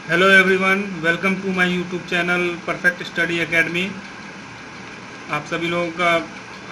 Hello everyone, welcome to my YouTube channel Perfect Study Academy. आप सभी लोगों का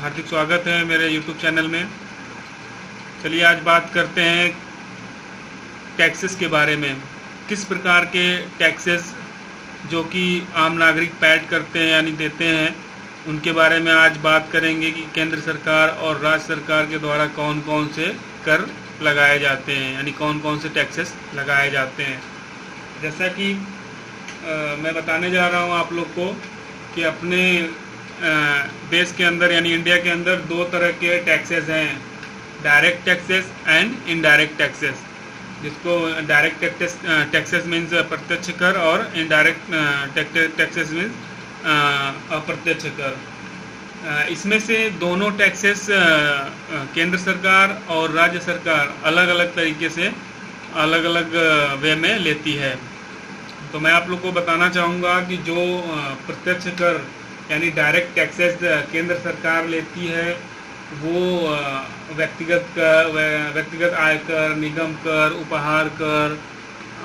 हार्दिक स्वागत है मेरे यूट्यूब चैनल में। चलिए आज बात करते हैं टैक्सेस के बारे में। किस प्रकार के टैक्सेस जो कि आम नागरिक पेड करते हैं यानी देते हैं, उनके बारे में आज बात करेंगे कि केंद्र सरकार और राज्य सरकार के द्वारा कौन कौन से कर लगाए जाते हैं, यानी कौन कौन से टैक्सेस लगाए जाते हैं। जैसा कि मैं बताने जा रहा हूँ आप लोग को कि अपने देश के अंदर यानी इंडिया के अंदर दो तरह के टैक्सेस हैं, direct taxes and indirect taxes. जिसको डायरेक्ट टैक्सेस मीन्स प्रत्यक्ष कर और इनडायरेक्ट टैक्सेस मीन्स अप्रत्यक्ष कर। इसमें से दोनों टैक्सेस केंद्र सरकार और राज्य सरकार अलग अलग तरीके से अलग अलग वे में लेती है। तो मैं आप लोग को बताना चाहूँगा कि जो प्रत्यक्ष कर यानी डायरेक्ट टैक्सेस केंद्र सरकार लेती है वो व्यक्तिगत आयकर, निगम कर, उपहार कर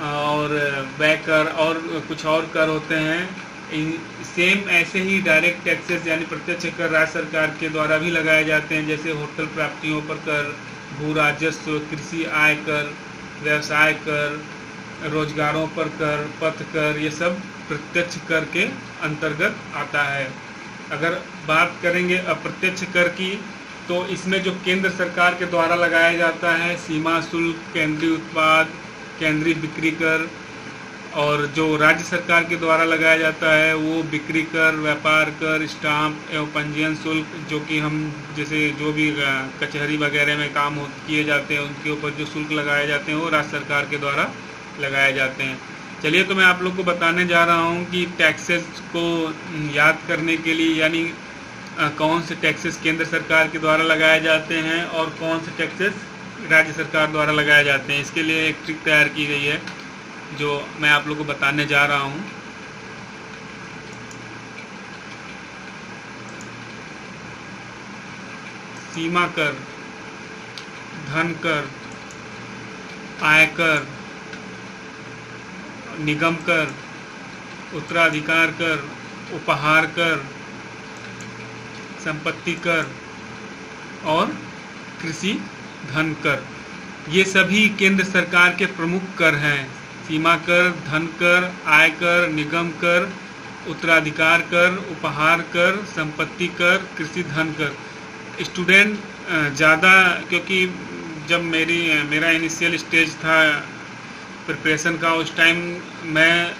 और व्यय कर और कुछ और कर होते हैं। सेम ऐसे ही डायरेक्ट टैक्सेस यानी प्रत्यक्ष कर राज्य सरकार के द्वारा भी लगाए जाते हैं, जैसे होटल प्राप्तियों पर कर, भू राजस्व, कृषि आय कर, व्यवसाय कर, रोजगारों पर कर, पथ कर, ये सब प्रत्यक्ष कर के अंतर्गत आता है। अगर बात करेंगे अप्रत्यक्ष कर की, तो इसमें जो केंद्र सरकार के द्वारा लगाया जाता है सीमा शुल्क, केंद्रीय उत्पाद, केंद्रीय बिक्री कर, और जो राज्य सरकार के द्वारा लगाया जाता है वो बिक्री कर, व्यापार कर, स्टाम्प एवं पंजीयन शुल्क, जो कि हम जैसे जो भी कचहरी वगैरह में काम किए जाते हैं उनके ऊपर जो शुल्क लगाए जाते हैं वो राज्य सरकार के द्वारा लगाए जाते हैं। चलिए, तो मैं आप लोग को बताने जा रहा हूँ कि टैक्सेस को याद करने के लिए यानी कौन से टैक्सेस केंद्र सरकार के द्वारा लगाए जाते हैं और कौन से टैक्सेस राज्य सरकार द्वारा लगाए जाते हैं। इसके लिए एक ट्रिक तैयार की गई है जो मैं आप लोग को बताने जा रहा हूँ। सीमा कर, धन कर, आयकर, निगम कर, उत्तराधिकार कर, उपहार कर, संपत्ति कर और कृषि धन कर, ये सभी केंद्र सरकार के प्रमुख कर हैं। सीमा कर, धन कर, आयकर, निगम कर, उत्तराधिकार कर, उपहार कर, संपत्ति कर, कृषि धन कर। स्टूडेंट ज़्यादा, क्योंकि जब मेरा इनिशियल स्टेज था प्रिपरेशन का, उस टाइम मैं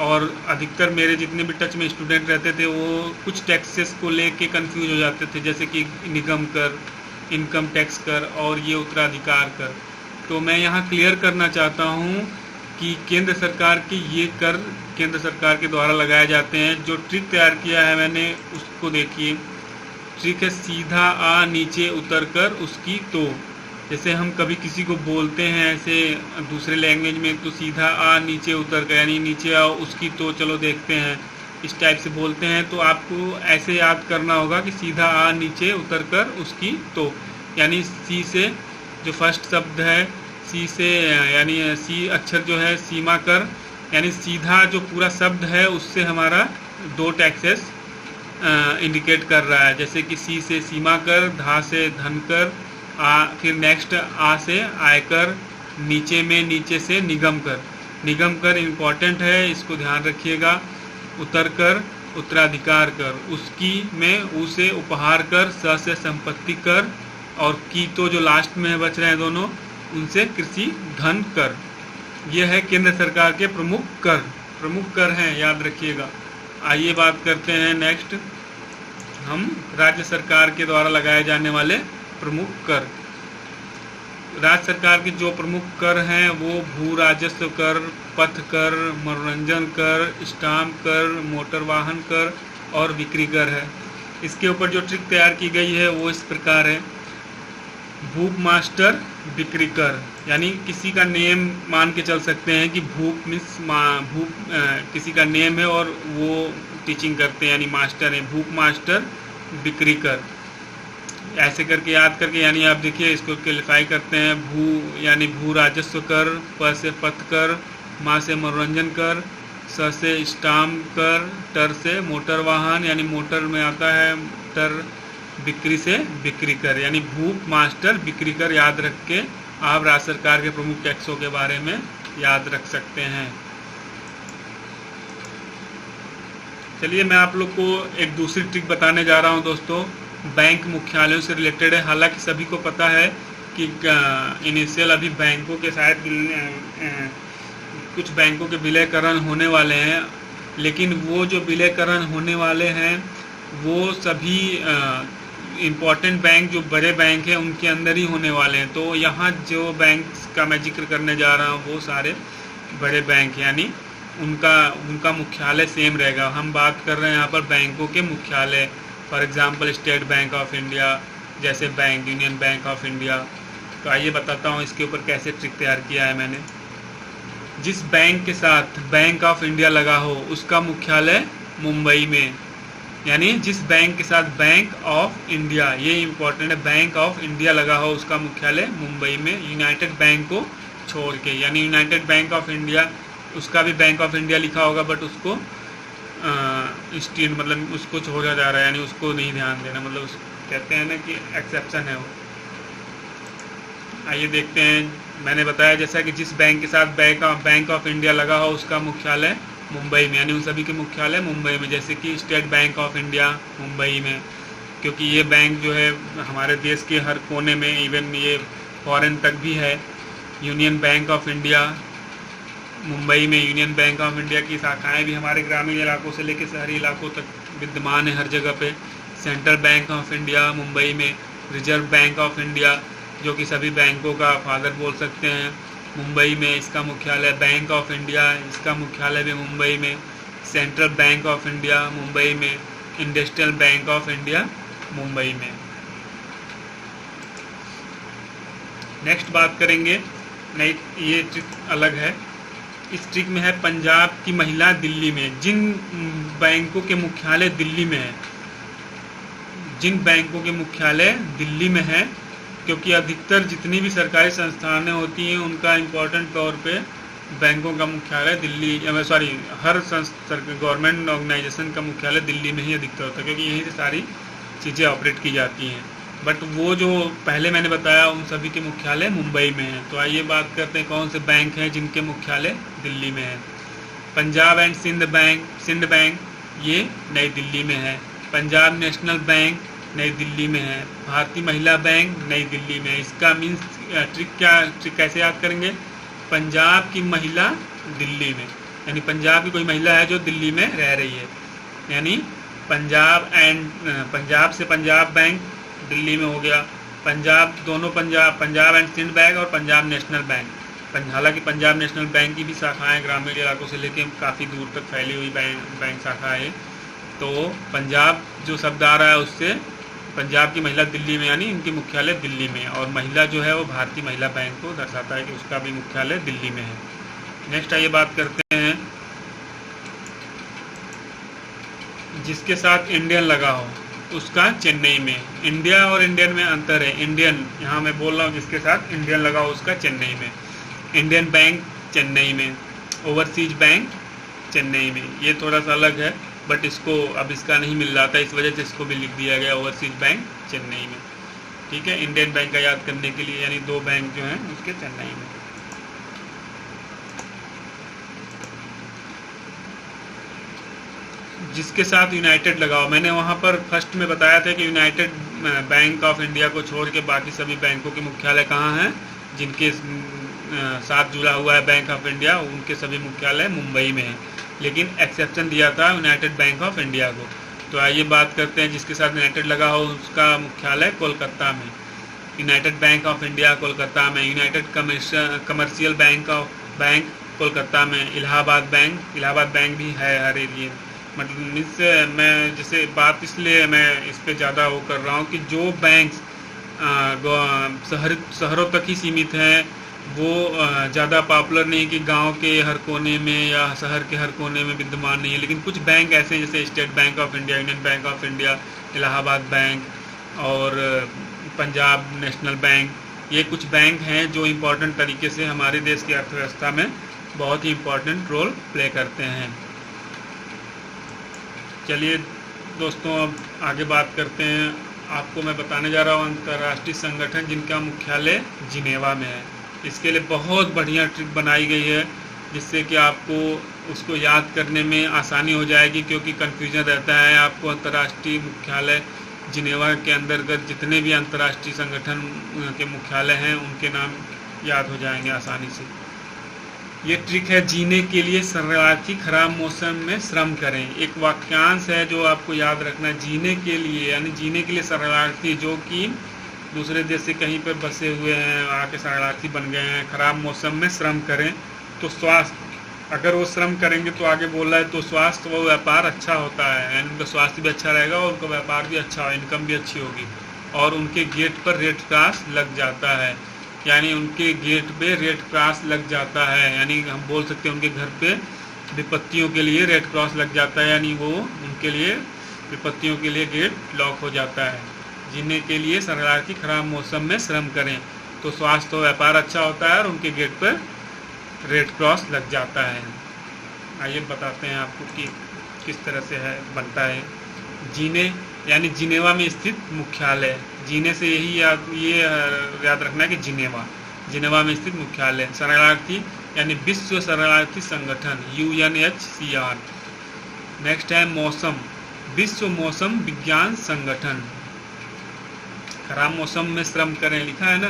और अधिकतर मेरे जितने भी टच में स्टूडेंट रहते थे वो कुछ टैक्सेस को लेके कंफ्यूज हो जाते थे, जैसे कि निगम कर, इनकम टैक्स कर और ये उत्तराधिकार कर। तो मैं यहाँ क्लियर करना चाहता हूँ कि केंद्र सरकार के ये कर केंद्र सरकार के द्वारा लगाए जाते हैं। जो ट्रिक तैयार किया है मैंने उसको देखिए। ट्रिक है सीधा आ नीचे उतर कर उसकी तो। जैसे हम कभी किसी को बोलते हैं ऐसे दूसरे लैंग्वेज में, तो सीधा आ नीचे उतर कर यानी नीचे आओ उसकी तो चलो देखते हैं, इस टाइप से बोलते हैं। तो आपको ऐसे याद करना होगा कि सीधा आ नीचे उतर कर उसकी तो, यानी सी से जो फर्स्ट शब्द है सी से, यानी सी अक्षर जो है सीमा कर, यानी सीधा जो पूरा शब्द है उससे हमारा दो टैक्सेस इंडिकेट कर रहा है। जैसे कि सी से सीमा कर, धा से धन कर, फिर नेक्स्ट आ से आयकर, नीचे से निगम कर। निगम कर इम्पॉर्टेंट है, इसको ध्यान रखिएगा। उतर कर उत्तराधिकार कर, उसकी में ऊ से उपहार कर, स से संपत्ति कर और की तो जो लास्ट में बच रहे हैं दोनों उनसे कृषि धन कर। यह है केंद्र सरकार के प्रमुख कर हैं, याद रखिएगा। आइए बात करते हैं नेक्स्ट हम राज्य सरकार के द्वारा लगाए जाने वाले प्रमुख कर। राज्य सरकार के जो प्रमुख कर हैं वो भू राजस्व कर, पथ कर, मनोरंजन कर, स्टाम्प कर, मोटर वाहन कर और बिक्री कर है। इसके ऊपर जो ट्रिक तैयार की गई है वो इस प्रकार है। भूप मास्टर बिक्री कर, यानी किसी का नेम मान के चल सकते हैं कि भूप मीन्स भूप किसी का नेम है और वो टीचिंग करते हैं यानी मास्टर है। भूप मास्टर बिक्री कर, ऐसे करके याद करके, यानी आप देखिए इसको क्लेरिफाई करते हैं। भू यानी भू राजस्व कर, प से पथ कर, मा से मनोरंजन कर, स से स्टाम्प कर, टर से मोटर वाहन यानी मोटर में आता है टर, बिक्री से बिक्री कर यानी भूख, मास्टर, बिक्री कर याद रख के आप राज्य सरकार के प्रमुख टैक्सों के बारे में याद रख सकते हैं। चलिए मैं आप लोग को एक दूसरी ट्रिक बताने जा रहा हूं दोस्तों, बैंक मुख्यालयों से रिलेटेड है। हालांकि सभी को पता है कि इनिशियल अभी बैंकों के शायद कुछ बैंकों के विलयकरण होने वाले हैं, लेकिन वो जो विलयकरण होने वाले हैं वो सभी इम्पॉर्टेंट बैंक जो बड़े बैंक हैं उनके अंदर ही होने वाले हैं। तो यहाँ जो बैंक का मैं जिक्र करने जा रहा हूँ वो सारे बड़े बैंक यानी उनका मुख्यालय सेम रहेगा। हम बात कर रहे हैं यहाँ पर बैंकों के मुख्यालय, for example state bank of India जैसे bank, union bank of India. तो आइए बताता हूँ इसके ऊपर कैसे ट्रिक तैयार किया है मैंने। जिस बैंक के साथ बैंक ऑफ इंडिया लगा हो उसका मुख्यालय मुंबई में, यानी जिस बैंक के साथ बैंक ऑफ इंडिया, ये इम्पोर्टेंट है, बैंक ऑफ इंडिया लगा हो उसका मुख्यालय मुंबई में, यूनाइटेड बैंक को छोड़ के। यानी यूनाइटेड बैंक ऑफ इंडिया उसका भी बैंक ऑफ इंडिया लिखा होगा बट उसको मतलब उसको छोड़ा जा रहा है, यानी उसको नहीं ध्यान देना, मतलब कहते हैं ना कि एक्सेप्शन है वो। आइए देखते हैं, मैंने बताया जैसा कि जिस बैंक के साथ बैंक ऑफ इंडिया लगा हो उसका मुख्यालय मुंबई में, यानी उन सभी के मुख्यालय मुंबई में। जैसे कि state bank of India Mumbai में, क्योंकि ये बैंक जो है हमारे देश के हर कोने में, इवन ये फॉरेन तक भी है। Union bank of India Mumbai में, यूनियन बैंक ऑफ इंडिया की शाखाएं भी हमारे ग्रामीण इलाकों से लेकर शहरी इलाकों तक विद्यमान है हर जगह पे। Central bank of India Mumbai में, रिजर्व बैंक ऑफ इंडिया जो कि सभी बैंकों का फादर बोल सकते हैं, मुंबई में इसका मुख्यालय। बैंक ऑफ इंडिया इसका मुख्यालय भी मुंबई में। Central bank of India Mumbai में। Industrial bank of India Mumbai में। नेक्स्ट बात करेंगे, नई ये ट्रिक अलग है। इस ट्रिक में है पंजाब की महिला दिल्ली में। जिन बैंकों के मुख्यालय दिल्ली में है, जिन बैंकों के मुख्यालय दिल्ली में है, क्योंकि अधिकतर जितनी भी सरकारी संस्थानें होती हैं उनका इम्पोर्टेंट तौर पे बैंकों का मुख्यालय दिल्ली, हर गवर्नमेंट ऑर्गेनाइजेशन का मुख्यालय दिल्ली में ही अधिकतर होता है, क्योंकि यहीं से सारी चीज़ें ऑपरेट की जाती हैं। बट वो जो पहले मैंने बताया उन सभी के मुख्यालय मुंबई में हैं। तो आइए बात करते हैं कौन से बैंक हैं जिनके मुख्यालय दिल्ली में है। पंजाब एंड सिंध बैंक ये नई दिल्ली में है। पंजाब नेशनल बैंक नई दिल्ली में है। भारतीय महिला बैंक नई दिल्ली में है। इसका मीन्स ट्रिक कैसे याद करेंगे, पंजाब की महिला दिल्ली में, यानी पंजाब की कोई महिला है जो दिल्ली में रह रही है, यानी पंजाब से पंजाब बैंक दिल्ली में हो गया। पंजाब एंड सिंध बैंक और पंजाब नेशनल बैंक। हालांकि पंजाब नेशनल बैंक की भी शाखाएं ग्रामीण इलाकों से लेकर काफ़ी दूर तक फैली हुई बैंक शाखा है। तो पंजाब जो शब्द आ रहा है उससे पंजाब की महिला दिल्ली में, यानी इनकी मुख्यालय दिल्ली में, और महिला जो है वो भारतीय महिला बैंक को दर्शाता है कि उसका भी मुख्यालय दिल्ली में है। नेक्स्ट आइए बात करते हैं जिसके साथ इंडियन लगा हो उसका चेन्नई में। इंडिया और इंडियन में अंतर है। इंडियन यहाँ मैं बोल रहा हूँ जिसके साथ इंडियन लगा हो उसका चेन्नई में। इंडियन बैंक चेन्नई में, ओवरसीज बैंक चेन्नई में। ये थोड़ा सा अलग है बट इसको अब इसका नहीं मिल रहा था, इस वजह से इसको भी लिख दिया गया ओवरसीज बैंक चेन्नई में। ठीक है, इंडियन बैंक का याद करने के लिए, यानी दो बैंक जो हैं उसके चेन्नई में। जिसके साथ यूनाइटेड लगाओ, मैंने वहाँ पर फर्स्ट में बताया था कि यूनाइटेड बैंक ऑफ इंडिया को छोड़ के बाकी सभी बैंकों के मुख्यालय कहाँ हैं, जिनके साथ जुड़ा हुआ है बैंक ऑफ इंडिया उनके सभी मुख्यालय मुंबई में है, लेकिन एक्सेप्शन दिया था यूनाइटेड बैंक ऑफ इंडिया को। तो आइए बात करते हैं जिसके साथ यूनाइटेड लगा हो उसका मुख्यालय कोलकाता में। United bank of India Kolkata में। यूनाइटेड कमर्शियल बैंक कोलकाता में। इलाहाबाद बैंक भी है हर एरिए। मतलब इससे मैं जैसे बात इसलिए मैं इस पर ज़्यादा वो कर रहा हूँ कि जो बैंक्स शहरों तक ही सीमित हैं वो ज़्यादा पॉपुलर नहीं कि गांव के हर कोने में या शहर के हर कोने में विद्यमान नहीं है। लेकिन कुछ बैंक ऐसे हैं जैसे state bank of India, union bank of India, Allahabad bank और पंजाब नेशनल बैंक, ये कुछ बैंक हैं जो इम्पोर्टेंट तरीके से हमारे देश की अर्थव्यवस्था में बहुत ही इम्पोर्टेंट रोल प्ले करते हैं। चलिए दोस्तों, अब आगे बात करते हैं। आपको मैं बताने जा रहा हूँ अंतर्राष्ट्रीय संगठन जिनका मुख्यालय जिनेवा में है। इसके लिए बहुत बढ़िया ट्रिक बनाई गई है, जिससे कि आपको उसको याद करने में आसानी हो जाएगी, क्योंकि कन्फ्यूजन रहता है। आपको अंतर्राष्ट्रीय मुख्यालय जिनेवा के अंतर्गत जितने भी अंतर्राष्ट्रीय संगठन के मुख्यालय हैं उनके नाम याद हो जाएंगे आसानी से। ये ट्रिक है, जीने के लिए शरणार्थी खराब मौसम में श्रम करें। एक वाक्यांश है जो आपको याद रखना है। जीने के लिए, यानी जीने के लिए शरणार्थी जो कि दूसरे देश से कहीं पर बसे हुए हैं, आके शरणार्थी बन गए हैं, खराब मौसम में श्रम करें तो स्वास्थ्य, अगर वो श्रम करेंगे तो आगे बोल रहा है तो स्वास्थ्य व व्यापार अच्छा होता है, यानी उनका स्वास्थ्य भी अच्छा रहेगा और उनका व्यापार भी अच्छा हो, इनकम भी अच्छी होगी। और उनके गेट पर रेड क्रॉस लग जाता है, यानी उनके गेट पे रेड क्रॉस लग जाता है, यानी हम बोल सकते हैं उनके घर पे विपत्तियों के लिए रेड क्रॉस लग जाता है, यानी वो उनके लिए विपत्तियों के लिए गेट लॉक हो जाता है। जीने के लिए शरणार्थी खराब मौसम में श्रम करें तो स्वास्थ्य और व्यापार अच्छा होता है और उनके गेट पर रेड क्रॉस लग जाता है। आइए बताते हैं आपको कि किस तरह से है बनता है। जीने यानी जिनेवा में स्थित मुख्यालय, जीने से यही याद रखना है कि जिनेवा में स्थित मुख्यालय। शरणार्थी यानी विश्व शरणार्थी संगठन UNHCR। नेक्स्ट है मौसम, विश्व मौसम विज्ञान संगठन। खराब मौसम में श्रम करें लिखा है ना,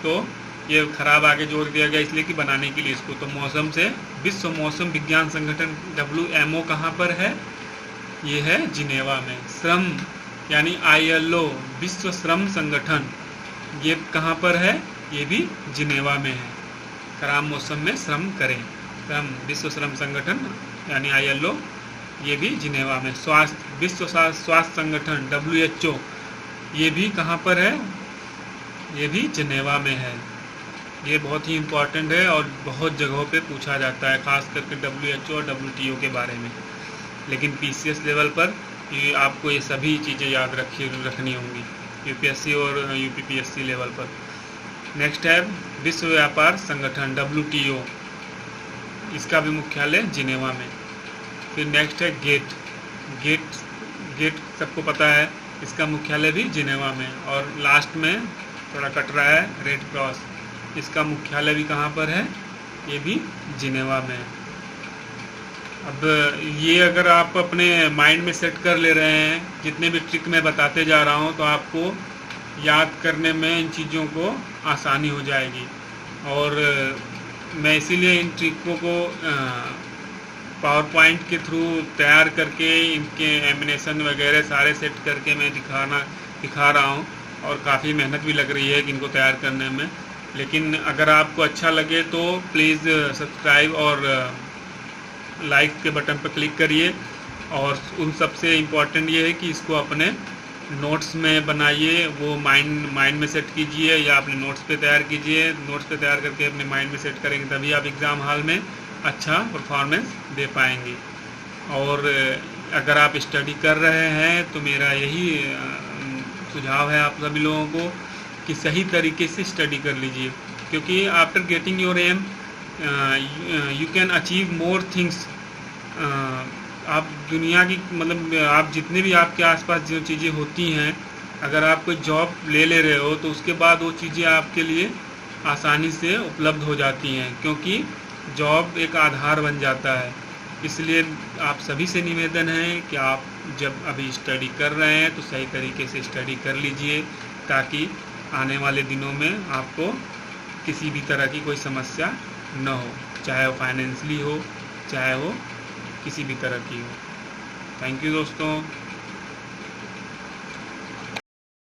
तो ये खराब आगे जोड़ दिया गया इसलिए कि बनाने के लिए इसको। तो मौसम से विश्व मौसम विज्ञान संगठन WMO कहाँ पर है? ये है जिनेवा में। श्रम यानी ILO विश्व श्रम संगठन, ये कहाँ पर है? ये भी जिनेवा में है। खराब मौसम में श्रम करें, श्रम विश्व श्रम संगठन यानी ILO, ये भी जिनेवा में। स्वास्थ्य विश्व स्वास्थ्य संगठन WHO, ये भी कहाँ पर है? ये भी जिनेवा में है। ये बहुत ही इम्पोर्टेंट है और बहुत जगहों पे पूछा जाता है, खास करके WHO और WTO के बारे में। लेकिन PCS लेवल पर ये आपको ये सभी चीज़ें याद रखनी होंगी, UPSC और UPPSC लेवल पर। नेक्स्ट है विश्व व्यापार संगठन WTO, इसका भी मुख्यालय जिनेवा में। फिर नेक्स्ट है गेट सबको पता है, इसका मुख्यालय भी जिनेवा में। और लास्ट में थोड़ा कट रहा है रेड क्रॉस, इसका मुख्यालय भी कहाँ पर है? ये भी जिनेवा में। अब ये अगर आप अपने माइंड में सेट कर ले रहे हैं, जितने भी ट्रिक मैं बताते जा रहा हूँ, तो आपको याद करने में इन चीज़ों को आसानी हो जाएगी। और मैं इसीलिए इन ट्रिकों को पावर पॉइंट के थ्रू तैयार करके इनके एमिनेशन वगैरह सारे सेट करके मैं दिखा रहा हूँ, और काफ़ी मेहनत भी लग रही है कि इनको तैयार करने में। लेकिन अगर आपको अच्छा लगे तो प्लीज़ सब्सक्राइब और लाइक के बटन पर क्लिक करिए। और उन सबसे इम्पॉर्टेंट ये है कि इसको अपने नोट्स में बनाइए, वो माइंड में सेट कीजिए या अपने नोट्स पे तैयार कीजिए। नोट्स पे तैयार करके अपने माइंड में सेट करेंगे तभी आप एग्ज़ाम हॉल में अच्छा परफॉर्मेंस दे पाएंगे। और अगर आप स्टडी कर रहे हैं तो मेरा यही सुझाव है आप सभी लोगों को कि सही तरीके से स्टडी कर लीजिए, क्योंकि after getting your aim you can achieve more things. आप दुनिया की मतलब आप जितने भी आपके आसपास जो चीज़ें होती हैं, अगर आप कोई जॉब ले रहे हो तो उसके बाद वो चीज़ें आपके लिए आसानी से उपलब्ध हो जाती हैं, क्योंकि जॉब एक आधार बन जाता है। इसलिए आप सभी से निवेदन है कि आप जब अभी स्टडी कर रहे हैं तो सही तरीके से स्टडी कर लीजिए, ताकि आने वाले दिनों में आपको किसी भी तरह की कोई समस्या न हो, चाहे वो फाइनेंशियली हो, चाहे वो किसी भी तरह की हो। थैंक यू दोस्तों।